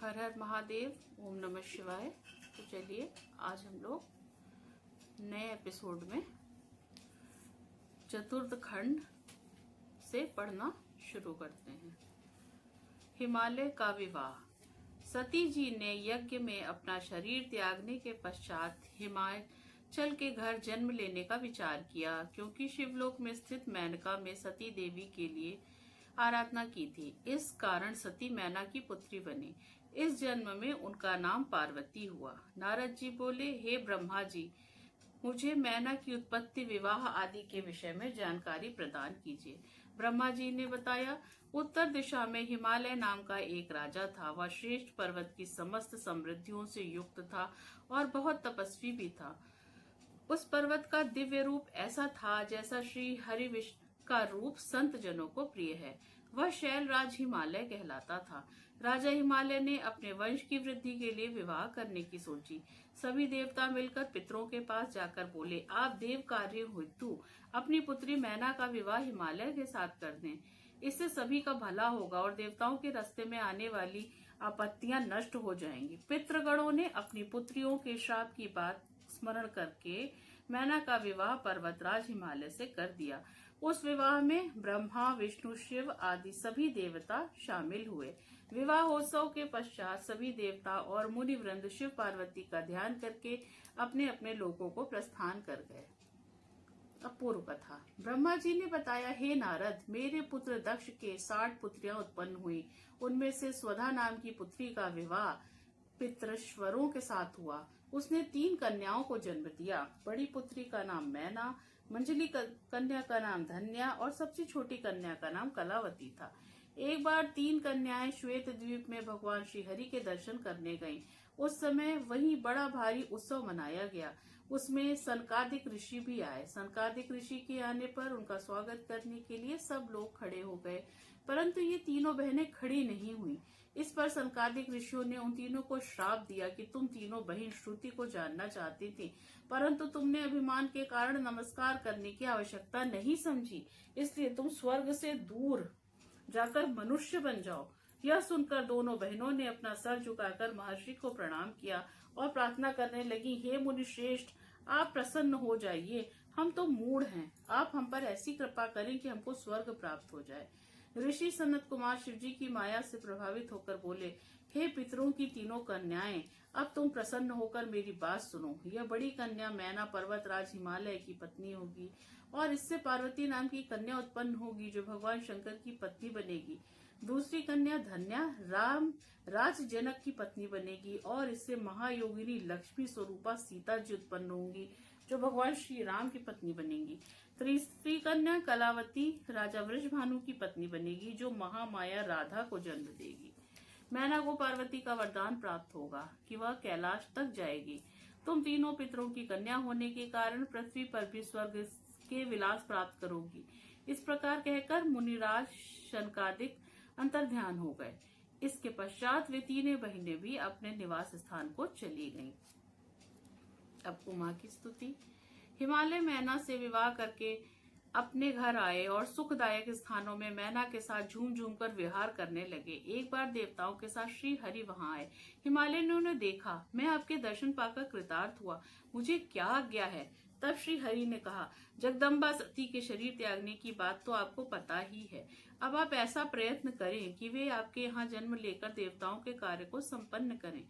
हर हर महादेव, ओम नमः शिवाय। तो चलिए आज हम लोग नए एपिसोड में चतुर्थ खंड से पढ़ना शुरू करते हैं। हिमालय का विवाह। सती जी ने यज्ञ में अपना शरीर त्यागने के पश्चात हिमाचल के घर जन्म लेने का विचार किया, क्योंकि शिवलोक में स्थित मेनका में सती देवी के लिए आराधना की थी। इस कारण सती मैना की पुत्री बनी। इस जन्म में उनका नाम पार्वती हुआ। नारद जी बोले, हे ब्रह्मा जी, मुझे मैना की उत्पत्ति, विवाह आदि के विषय में जानकारी प्रदान कीजिए। ब्रह्मा जी ने बताया, उत्तर दिशा में हिमालय नाम का एक राजा था। वह श्रेष्ठ पर्वत की समस्त समृद्धियों से युक्त था और बहुत तपस्वी भी था। उस पर्वत का दिव्य रूप ऐसा था जैसा श्री हरि विष्णु का रूप संत जनों को प्रिय है। वह शैलराज हिमालय कहलाता था। राजा हिमालय ने अपने वंश की वृद्धि के लिए विवाह करने की सोची। सभी देवता मिलकर पितरों के पास जाकर बोले, आप देव कार्य हेतु अपनी पुत्री मैना का विवाह हिमालय के साथ कर दें। इससे सभी का भला होगा और देवताओं के रास्ते में आने वाली आपत्तियां नष्ट हो जाएंगी। पितृगणों ने अपनी पुत्रियों के श्राप की बात स्मरण करके मैना का विवाह पर्वतराज हिमालय से कर दिया। उस विवाह में ब्रह्मा, विष्णु, शिव आदि सभी देवता शामिल हुए। विवाहोत्सव के पश्चात सभी देवता और मुनि वृंद शिव पार्वती का ध्यान करके अपने अपने लोकों को प्रस्थान कर गए। अब पूर्व कथा। ब्रह्मा जी ने बताया, हे नारद, मेरे पुत्र दक्ष के 60 पुत्रियां उत्पन्न हुई। उनमें से स्वधा नाम की पुत्री का विवाह पितृश्वरों के साथ हुआ। उसने 3 कन्याओं को जन्म दिया। बड़ी पुत्री का नाम मैना, मंजली कन्या का नाम धन्या और सबसे छोटी कन्या का नाम कलावती था। एक बार 3 कन्याएं श्वेत द्वीप में भगवान श्री हरि के दर्शन करने गईं। उस समय वहीं बड़ा भारी उत्सव मनाया गया। उसमें सनकादिक ऋषि भी आए। सनकादिक ऋषि के आने पर उनका स्वागत करने के लिए सब लोग खड़े हो गए, परंतु ये तीनों बहनें खड़ी नहीं हुई। इस पर सनकादिक ऋषियों ने उन तीनों को श्राप दिया कि तुम तीनों बहन श्रुति को जानना चाहती थी, परंतु तुमने अभिमान के कारण नमस्कार करने की आवश्यकता नहीं समझी, इसलिए तुम स्वर्ग से दूर जाकर मनुष्य बन जाओ। यह सुनकर दोनों बहनों ने अपना सर झुकाकर महर्षि को प्रणाम किया और प्रार्थना करने लगी, हे मुनि श्रेष्ठ, आप प्रसन्न हो जाइए। हम तो मूढ़ हैं, आप हम पर ऐसी कृपा करें कि हमको स्वर्ग प्राप्त हो जाए। ऋषि सनत कुमार शिवजी की माया से प्रभावित होकर बोले, हे पितरों की तीनों कन्याएं, अब तुम प्रसन्न होकर मेरी बात सुनो। यह बड़ी कन्या मैना पर्वतराज हिमालय की पत्नी होगी और इससे पार्वती नाम की कन्या उत्पन्न होगी जो भगवान शंकर की पत्नी बनेगी। दूसरी कन्या धन्या राम राज जनक की पत्नी बनेगी और इससे महायोगिनी लक्ष्मी स्वरूपा सीता जी उत्पन्न होंगी जो भगवान श्री राम की पत्नी बनेगी। तीसरी कन्या कलावती राजा वृषभानु की पत्नी बनेगी जो महामाया राधा को जन्म देगी। मैना को पार्वती का वरदान प्राप्त होगा कि वह कैलाश तक जाएगी। तुम तीनों पितरों की कन्या होने के कारण पृथ्वी पर भी स्वर्ग के विलास प्राप्त करोगी। इस प्रकार कहकर मुनिराज शनकादिक अंतर्ध्यान हो गए। इसके पश्चात वे तीनों बहनें भी अपने निवास स्थान को चली गईं। अब उमा की स्तुति। हिमालय मैना से विवाह करके अपने घर आए और सुखदायक स्थानों में मैना के साथ झूम झूम कर विहार करने लगे। एक बार देवताओं के साथ श्री हरि वहां आए। हिमालय ने उन्हें देखा, मैं आपके दर्शन पाकर कृतार्थ हुआ, मुझे क्या आज्ञा है? तब श्री हरि ने कहा, जगदम्बा सती के शरीर त्यागने की बात तो आपको पता ही है। अब आप ऐसा प्रयत्न करें कि वे आपके यहाँ जन्म लेकर देवताओं के कार्य को संपन्न करें।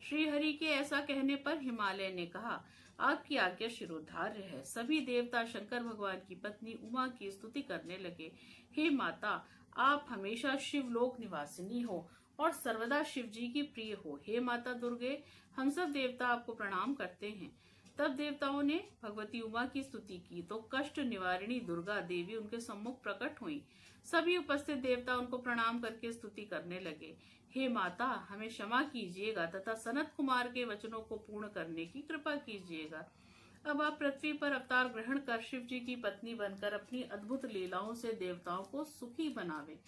श्री हरि के ऐसा कहने पर हिमालय ने कहा, आपकी आज्ञा शिरोधार्य है। सभी देवता शंकर भगवान की पत्नी उमा की स्तुति करने लगे। हे माता, आप हमेशा शिवलोक निवासिनी हो और सर्वदा शिव जी की प्रिय हो। हे माता दुर्गे, हम सब देवता आपको प्रणाम करते हैं। तब देवताओं ने भगवती उमा की स्तुति की तो कष्ट निवारिणी दुर्गा देवी उनके सम्मुख प्रकट हुई। सभी उपस्थित देवता उनको प्रणाम करके स्तुति करने लगे। हे माता, हमें क्षमा कीजिएगा तथा सनत कुमार के वचनों को पूर्ण करने की कृपा कीजिएगा। अब आप पृथ्वी पर अवतार ग्रहण कर शिव जी की पत्नी बनकर अपनी अद्भुत लीलाओं से देवताओं को सुखी बनावे।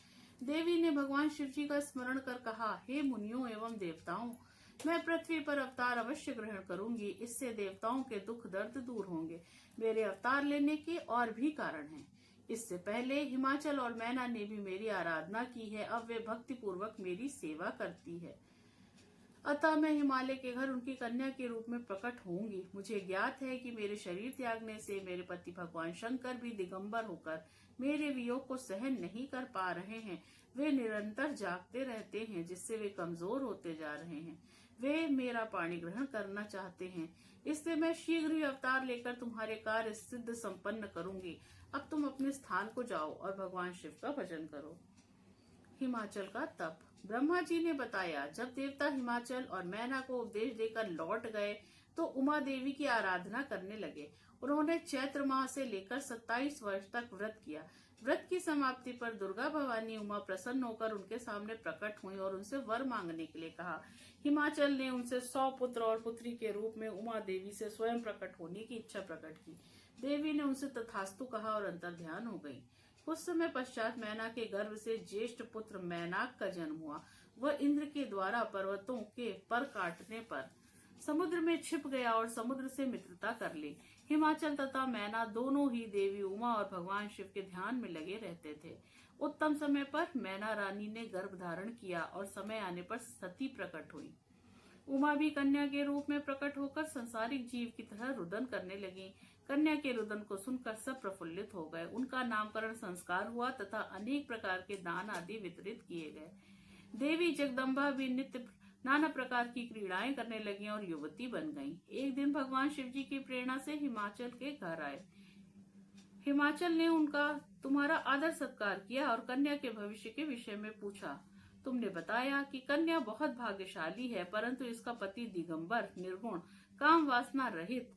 देवी ने भगवान शिव जी का स्मरण कर कहा, हे मुनियों एवं देवताओं, मैं पृथ्वी पर अवतार अवश्य ग्रहण करूंगी। इससे देवताओं के दुख दर्द दूर होंगे। मेरे अवतार लेने के और भी कारण हैं। इससे पहले हिमाचल और मैना ने भी मेरी आराधना की है। अब वे भक्ति पूर्वक मेरी सेवा करती है। अतः मैं हिमालय के घर उनकी कन्या के रूप में प्रकट होंगी। मुझे ज्ञात है कि मेरे शरीर त्यागने से मेरे पति भगवान शंकर भी दिगंबर होकर मेरे वियोग को सहन नहीं कर पा रहे हैं। वे निरंतर जागते रहते हैं, जिससे वे कमजोर होते जा रहे हैं। वे मेरा पाणी ग्रहण करना चाहते हैं, इसलिए मैं शीघ्र ही अवतार लेकर तुम्हारे कार्य सिद्ध संपन्न करूंगी। अब तुम अपने स्थान को जाओ और भगवान शिव का भजन करो। हिमाचल का तप। ब्रह्मा जी ने बताया, जब देवता हिमाचल और मैना को उपदेश देकर लौट गए तो उमा देवी की आराधना करने लगे। उन्होंने चैत्र माह से लेकर 27 वर्ष तक व्रत किया। व्रत की समाप्ति पर दुर्गा भवानी उमा प्रसन्न होकर उनके सामने प्रकट हुई और उनसे वर मांगने के लिए कहा। हिमाचल ने उनसे 100 पुत्र और पुत्री के रूप में उमा देवी से स्वयं प्रकट होने की इच्छा प्रकट की। देवी ने उनसे तथास्तु कहा और अंतर्ध्यान हो गई। कुछ समय पश्चात मैना के गर्भ से ज्येष्ठ पुत्र मैनाक का जन्म हुआ। वह इंद्र के द्वारा पर्वतों के पर काटने पर समुद्र में छिप गया और समुद्र से मित्रता कर ली। हिमाचल तथा मैना दोनों ही देवी उमा और भगवान शिव के ध्यान में लगे रहते थे। उत्तम समय पर मैना रानी ने गर्भ धारण किया और समय आने पर सती प्रकट हुई। उमा भी कन्या के रूप में प्रकट होकर संसारिक जीव की तरह रुदन करने लगी। कन्या के रुदन को सुनकर सब प्रफुल्लित हो गए। उनका नामकरण संस्कार हुआ तथा अनेक प्रकार के दान आदि वितरित किए गए। देवी जगदम्बा भी नित्य नाना प्रकार की क्रीड़ाएं करने लगी और युवती बन गईं। एक दिन भगवान शिव जी की प्रेरणा से हिमाचल के घर आए। हिमाचल ने उनका तुम्हारा आदर सत्कार किया और कन्या के भविष्य के विषय में पूछा। तुमने बताया कि कन्या बहुत भाग्यशाली है, परंतु इसका पति दिगंबर, निर्गुण, काम वासना रहित,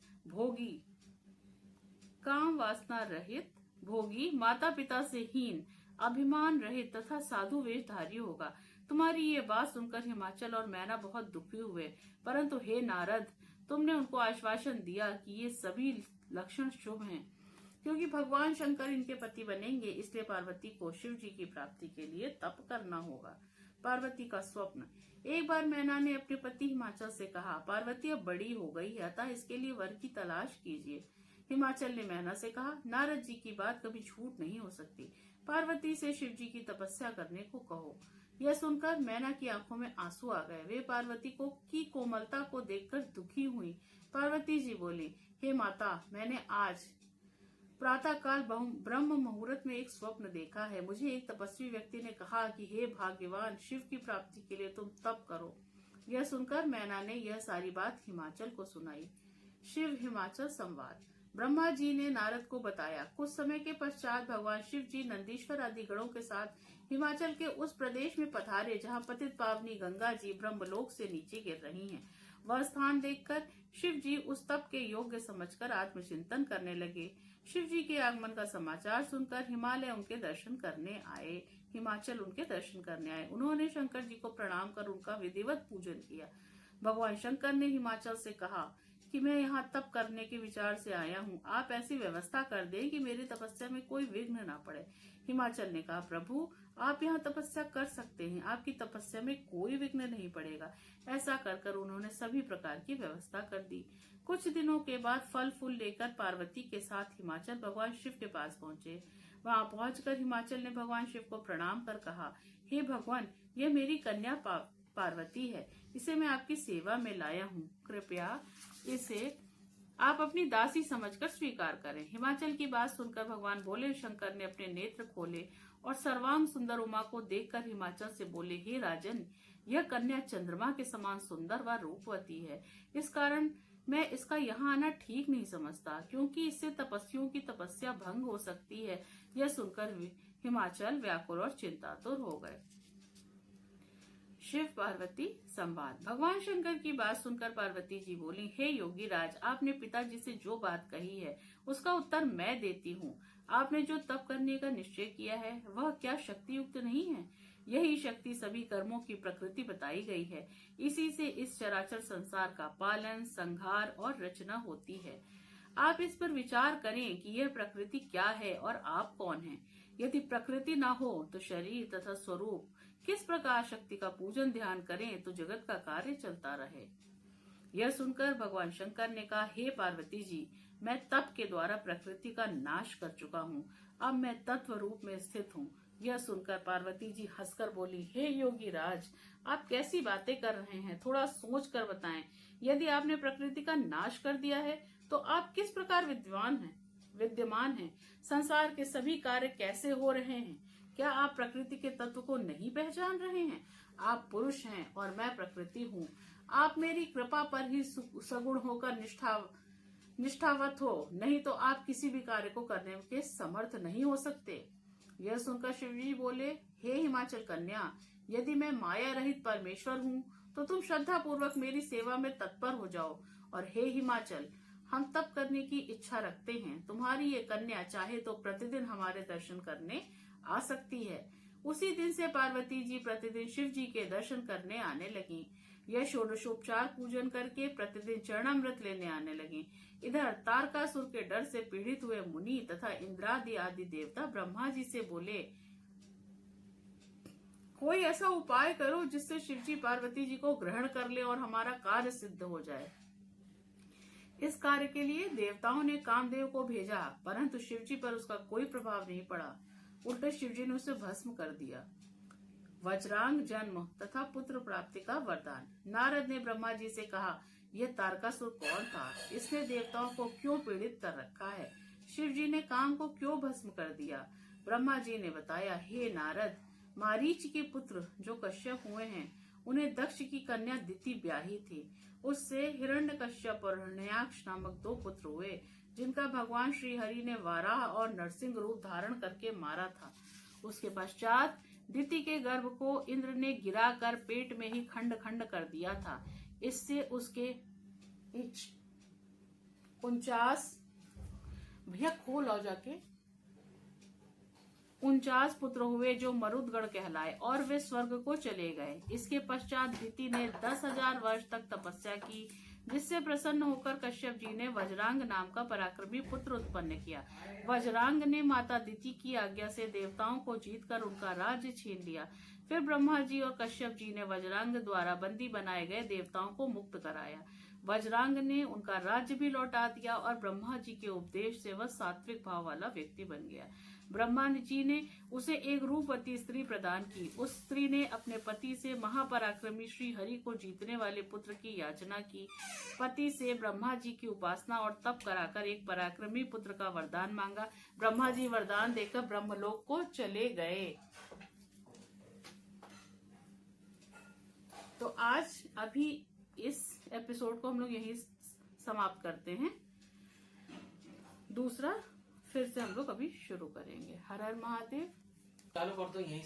भोगी, माता पिता से हीन, अभिमान रहित तथा साधु वेशधारी होगा। तुम्हारी ये बात सुनकर हिमाचल और मैना बहुत दुखी हुए, परंतु हे नारद, तुमने उनको आश्वासन दिया कि ये सभी लक्षण शुभ हैं। क्योंकि भगवान शंकर इनके पति बनेंगे, इसलिए पार्वती को शिव जी की प्राप्ति के लिए तप करना होगा। पार्वती का स्वप्न। एक बार मैना ने अपने पति हिमाचल से कहा, पार्वती अब बड़ी हो गई है, अतः इसके लिए वर की तलाश कीजिए। हिमाचल ने मैना से कहा, नारद जी की बात कभी झूठ नहीं हो सकती। पार्वती से शिव जी की तपस्या करने को कहो। यह सुनकर मैना की आंखों में आंसू आ गए। वे पार्वती को की कोमलता को देखकर दुखी हुई। पार्वती जी बोली, हे माता, मैंने आज प्रातःकाल ब्रह्म मुहूर्त में एक स्वप्न देखा है। मुझे एक तपस्वी व्यक्ति ने कहा कि हे भाग्यवान, शिव की प्राप्ति के लिए तुम तप करो। यह सुनकर मैना ने यह सारी बात हिमाचल को सुनाई। शिव हिमाचल संवाद। ब्रह्मा जी ने नारद को बताया। कुछ समय के पश्चात भगवान शिव जी नंदीश्वर आदि गणों के साथ हिमाचल के उस प्रदेश में पधारे जहाँ पतित पावनी गंगा जी ब्रह्मलोक से नीचे गिर रही हैं। वह स्थान देखकर शिव जी उस तप के योग्य समझकर आत्मचिंतन करने लगे। शिव जी के आगमन का समाचार सुनकर हिमाचल उनके दर्शन करने आए। उन्होंने शंकर जी को प्रणाम कर उनका विधिवत पूजन किया। भगवान शंकर ने हिमाचल से कहा कि मैं यहाँ तप करने के विचार से आया हूँ। आप ऐसी व्यवस्था कर दें कि मेरी तपस्या में कोई विघ्न न पड़े। हिमाचल ने कहा, प्रभु, आप यहाँ तपस्या कर सकते हैं, आपकी तपस्या में कोई विघ्न नहीं पड़ेगा। ऐसा कर उन्होंने सभी प्रकार की व्यवस्था कर दी। कुछ दिनों के बाद फल फूल लेकर पार्वती के साथ हिमाचल भगवान शिव के पास पहुँचे। वहाँ पहुंचकर हिमाचल ने भगवान शिव को प्रणाम कर कहा, हे भगवान, यह मेरी कन्या पार्वती है। इसे मैं आपकी सेवा में लाया हूँ। कृपया इसे आप अपनी दासी समझकर स्वीकार करें। हिमाचल की बात सुनकर भगवान भोले शंकर ने अपने नेत्र खोले और सर्वांग सुंदर उमा को देखकर हिमाचल से बोले, हे राजन, यह कन्या चंद्रमा के समान सुंदर व रूपवती है। इस कारण मैं इसका यहाँ आना ठीक नहीं समझता, क्योंकि इससे तपस्वियों की तपस्या भंग हो सकती है। यह सुनकर हिमाचल व्याकुल और चिंतातुर हो गए। शिव पार्वती संवाद। भगवान शंकर की बात सुनकर पार्वती जी बोली, हे योगी राज, आपने पिताजी से जो बात कही है उसका उत्तर मैं देती हूँ। आपने जो तप करने का निश्चय किया है वह क्या शक्ति युक्त नहीं है? यही शक्ति सभी कर्मों की प्रकृति बताई गई है। इसी से इस चराचर संसार का पालन, संहार और रचना होती है। आप इस पर विचार करें कि यह प्रकृति क्या है और आप कौन हैं। यदि प्रकृति ना हो तो शरीर तथा स्वरूप किस प्रकार शक्ति का पूजन ध्यान करें तो जगत का कार्य चलता रहे। यह सुनकर भगवान शंकर ने कहा, हे पार्वती जी, मैं तप के द्वारा प्रकृति का नाश कर चुका हूँ। अब मैं तत्व रूप में स्थित हूँ। यह सुनकर पार्वती जी हंसकर बोली, हे योगी राज, आप कैसी बातें कर रहे हैं, थोड़ा सोच कर बताएं। यदि आपने प्रकृति का नाश कर दिया है तो आप किस प्रकार विद्यमान हैं? संसार के सभी कार्य कैसे हो रहे हैं? क्या आप प्रकृति के तत्व को नहीं पहचान रहे हैं? आप पुरुष हैं और मैं प्रकृति हूँ। आप मेरी कृपा पर ही सगुण होकर निष्ठावत हो, नहीं तो आप किसी भी कार्य को करने के समर्थ नहीं हो सकते। यह सुनकर शिवजी बोले, हे हिमाचल कन्या, यदि मैं माया रहित परमेश्वर हूँ तो तुम श्रद्धा पूर्वक मेरी सेवा में तत्पर हो जाओ। और हे हिमाचल, हम तप करने की इच्छा रखते हैं। तुम्हारी ये कन्या चाहे तो प्रतिदिन हमारे दर्शन करने आ सकती है। उसी दिन से पार्वती जी प्रतिदिन शिव जी के दर्शन करने आने लगी। यह षोडशोपचार पूजन करके प्रतिदिन चरणामृत लेने आने लगी। इधर तारकासुर के डर से पीड़ित हुए मुनि तथा इंद्रादि आदि देवता ब्रह्मा जी से बोले, कोई ऐसा उपाय करो जिससे शिवजी पार्वती जी को ग्रहण कर ले और हमारा कार्य सिद्ध हो जाए। इस कार्य के लिए देवताओं ने कामदेव को भेजा, परंतु शिवजी पर उसका कोई प्रभाव नहीं पड़ा। उल्टे शिवजी ने उसे भस्म कर दिया। वज्रांग जन्म तथा पुत्र प्राप्ति का वरदान। नारद ने ब्रह्मा जी से कहा, यह तारकासुर कौन था? इसने देवताओं को क्यों पीड़ित कर रखा है? शिव जी ने काम को क्यों भस्म कर दिया? ब्रह्मा जी ने बताया, हे नारद, मारीच के पुत्र जो कश्यप हुए हैं, उन्हें दक्ष की कन्या दिति ब्याही थी। उससे हिरण्यकश्यप और हिरण्याक्ष नामक 2 पुत्र हुए, जिनका भगवान श्री हरि ने वाराह और नरसिंह रूप धारण करके मारा था। उसके पश्चात दिति के गर्भ को इंद्र ने गिराकर पेट में ही खंड खंड कर दिया था। इससे उसके 49 पुत्र हुए जो मरुदगण कहलाए और वे स्वर्ग को चले गए। इसके पश्चात दिति ने 10,000 वर्ष तक तपस्या की, जिससे प्रसन्न होकर कश्यप जी ने वज्रांग नाम का पराक्रमी पुत्र उत्पन्न किया। वज्रांग ने माता दिति की आज्ञा से देवताओं को जीतकर उनका राज्य छीन लिया। फिर ब्रह्मा जी और कश्यप जी ने वज्रांग द्वारा बंदी बनाए गए देवताओं को मुक्त कराया। वज्रांग ने उनका राज्य भी लौटा दिया और ब्रह्मा जी के उपदेश से वह सात्विक भाव वाला व्यक्ति बन गया। ब्रह्मा जी ने उसे एक रूपवती स्त्री प्रदान की। उस स्त्री ने अपने पति से महापराक्रमी श्री हरि को जीतने वाले पुत्र की याचना की। पति से ब्रह्मा जी की उपासना और तप कराकर एक पराक्रमी पुत्र का वरदान मांगा। ब्रह्मा जी वरदान देकर ब्रह्मलोक को चले गए। तो आज अभी इस एपिसोड को हम लोग यही समाप्त करते हैं। दूसरा फिर से हम लोग अभी शुरू करेंगे। हर हर महादेव। चालू कर दो यहीं